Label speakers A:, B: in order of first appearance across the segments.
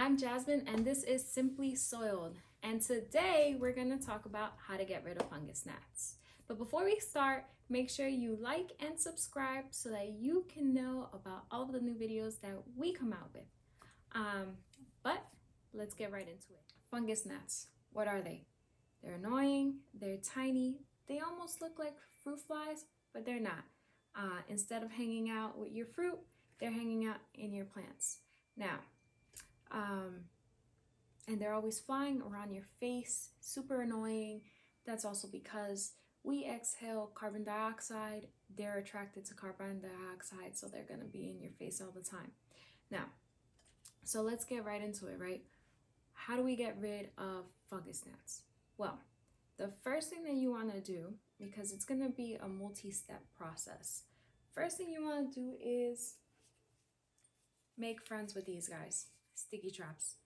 A: I'm Jasmine and this is Simply Soiled, and today we're going to talk about how to get rid of fungus gnats. But before we start, make sure you like and subscribe so that you can know about all of the new videos that we come out with. But let's get right into it. Fungus gnats, what are they? They're annoying, they're tiny, they almost look like fruit flies, but they're not. Instead of hanging out with your fruit, they're hanging out in your plants. Now, and they're always flying around your face, super annoying. That's also because we exhale carbon dioxide. They're attracted to carbon dioxide, so they're gonna be in your face all the time. Now, so let's get right into it, right? How do we get rid of fungus gnats? Well, the first thing that you wanna do, because it's gonna be a multi-step process, first thing you wanna do is make friends with these guys, sticky traps.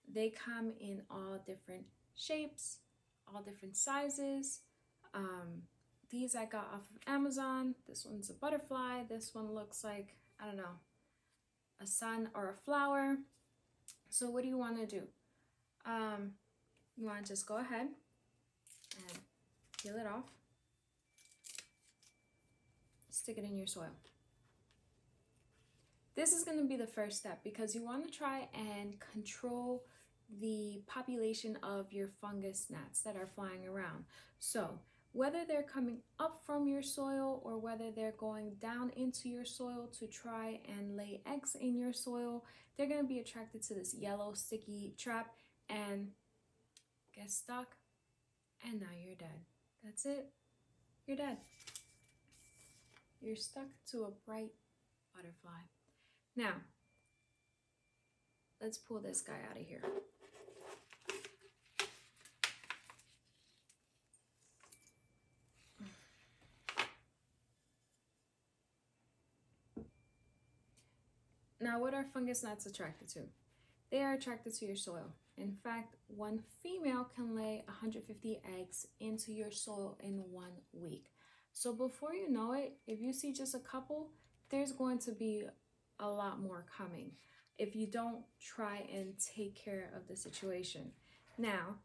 A: They come in all different shapes, all different sizes. These I got off of Amazon. This one's a butterfly. This one looks like, I don't know, a sun or a flower. So what do you want to do? You want to just go ahead and peel it off. Stick it in your soil. This is going to be the first step because you want to try and control the population of your fungus gnats that are flying around. So whether they're coming up from your soil or whether they're going down into your soil to try and lay eggs in your soil, they're going to be attracted to this yellow sticky trap and get stuck, and now you're dead. That's it. You're dead. You're stuck to a bright butterfly. Now, let's pull this guy out of here. Now, what are fungus gnats attracted to? They are attracted to your soil. In fact, one female can lay 150 eggs into your soil in 1 week. So before you know it, if you see just a couple, there's going to be a lot more coming if you don't try and take care of the situation. Now,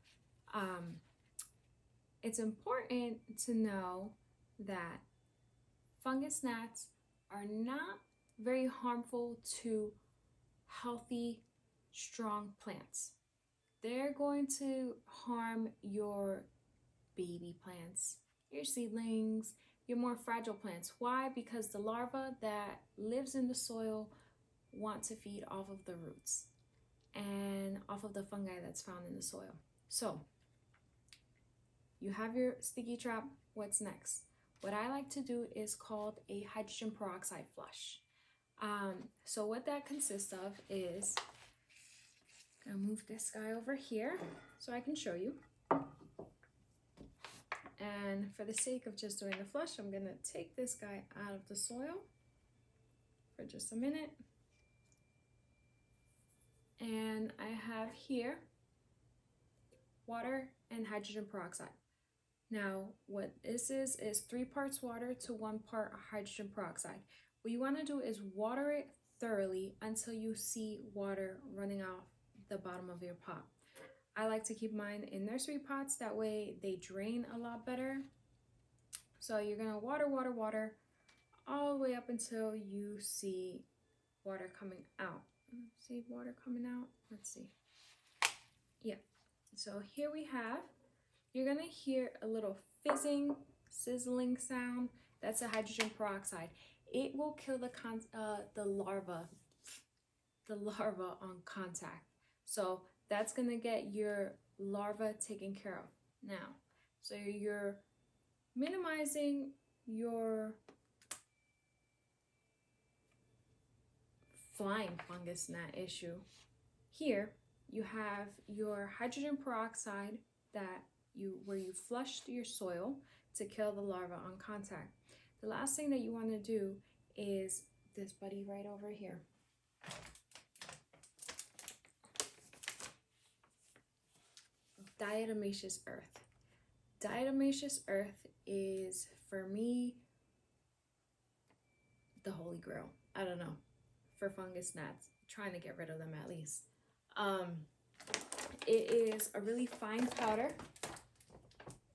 A: it's important to know that fungus gnats are not very harmful to healthy, strong plants. They're going to harm your baby plants, your seedlings, your more fragile plants. Why? Because the larva that lives in the soil want to feed off of the roots and off of the fungi that's found in the soil. So you have your sticky trap. What's next? What I like to do is called a hydrogen peroxide flush. So what that consists of is, I'm gonna move this guy over here so I can show you. And for the sake of just doing the flush, I'm gonna take this guy out of the soil for just a minute. And I have here water and hydrogen peroxide. Now, what this is 3 parts water to 1 part hydrogen peroxide. What you want to do is water it thoroughly until you see water running off the bottom of your pot. I like to keep mine in nursery pots, that way they drain a lot better. So you're going to water all the way up until you see water coming out. See water coming out? Let's see. Yeah. So here we have, you're going to hear a little fizzing, sizzling sound. That's a hydrogen peroxide. It will kill the larva on contact. So that's going to get your larva taken care of. Now, so you're minimizing your flying fungus gnat issue. Here you have your hydrogen peroxide where you flushed your soil to kill the larva on contact. The last thing that you want to do is this buddy right over here. Diatomaceous Earth. Diatomaceous Earth is, for me, the holy grail. I don't know, for fungus gnats, trying to get rid of them at least. It is a really fine powder,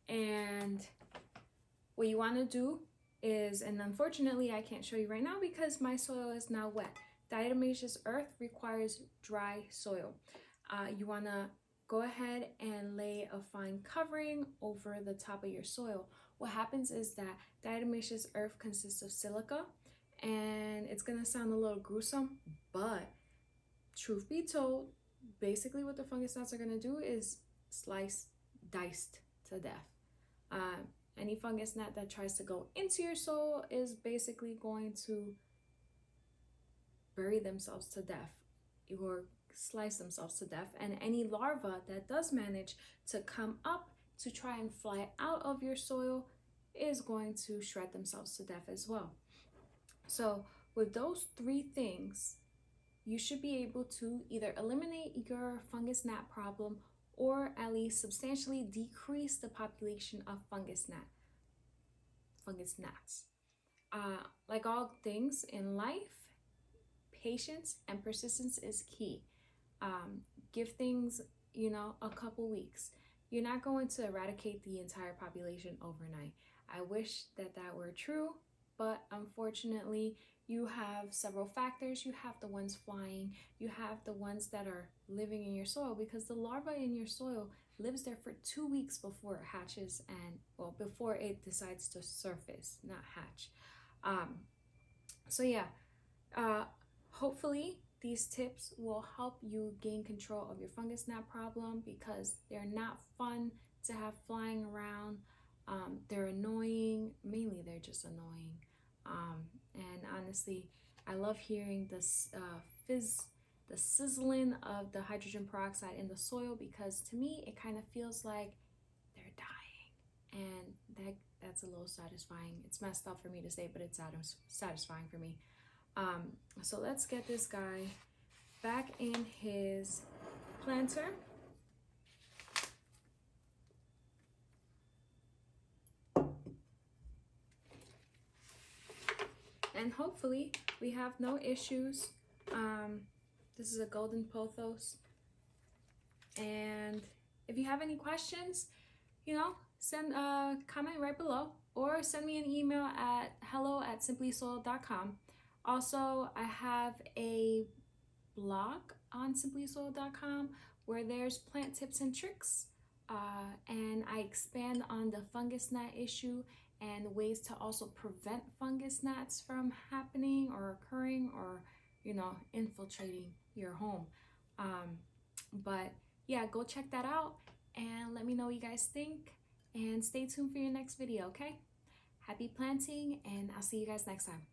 A: and what you want to do is, and unfortunately I can't show you right now because my soil is now wet. Diatomaceous earth requires dry soil. You want to go ahead and lay a fine covering over the top of your soil. What happens is that diatomaceous earth consists of silica, and it's going to sound a little gruesome, but truth be told, basically what the fungus gnats are going to do is diced to death. Any fungus gnat that tries to go into your soil is basically going to bury themselves to death or slice themselves to death. And any larva that does manage to come up to try and fly out of your soil is going to shred themselves to death as well. So with those three things, you should be able to either eliminate your fungus gnat problem or at least substantially decrease the population of fungus gnats. Like all things in life, patience and persistence is key. Give things, a couple weeks. You're not going to eradicate the entire population overnight. I wish that were true, but unfortunately, you have several factors. You have the ones flying, you have the ones that are living in your soil, because the larva in your soil lives there for 2 weeks before it hatches and, well, before it decides to surface, not hatch. So yeah, hopefully these tips will help you gain control of your fungus gnat problem, because they're not fun to have flying around. They're annoying. Mainly they're just annoying. And honestly, I love hearing this the sizzling of the hydrogen peroxide in the soil, because to me it kind of feels like they're dying, and that's a little satisfying. It's messed up for me to say, but it's satisfying for me. So let's get this guy back in his planter. And hopefully we have no issues. This is a golden pothos. And if you have any questions, send a comment right below, or send me an email at hello@simplysoil.com. Also, I have a blog on simplysoil.com where there's plant tips and tricks, and I expand on the fungus gnat issue and ways to also prevent fungus gnats from happening or occurring or infiltrating your home. But yeah, go check that out and let me know what you guys think, and stay tuned for your next video. Okay, happy planting, and I'll see you guys next time.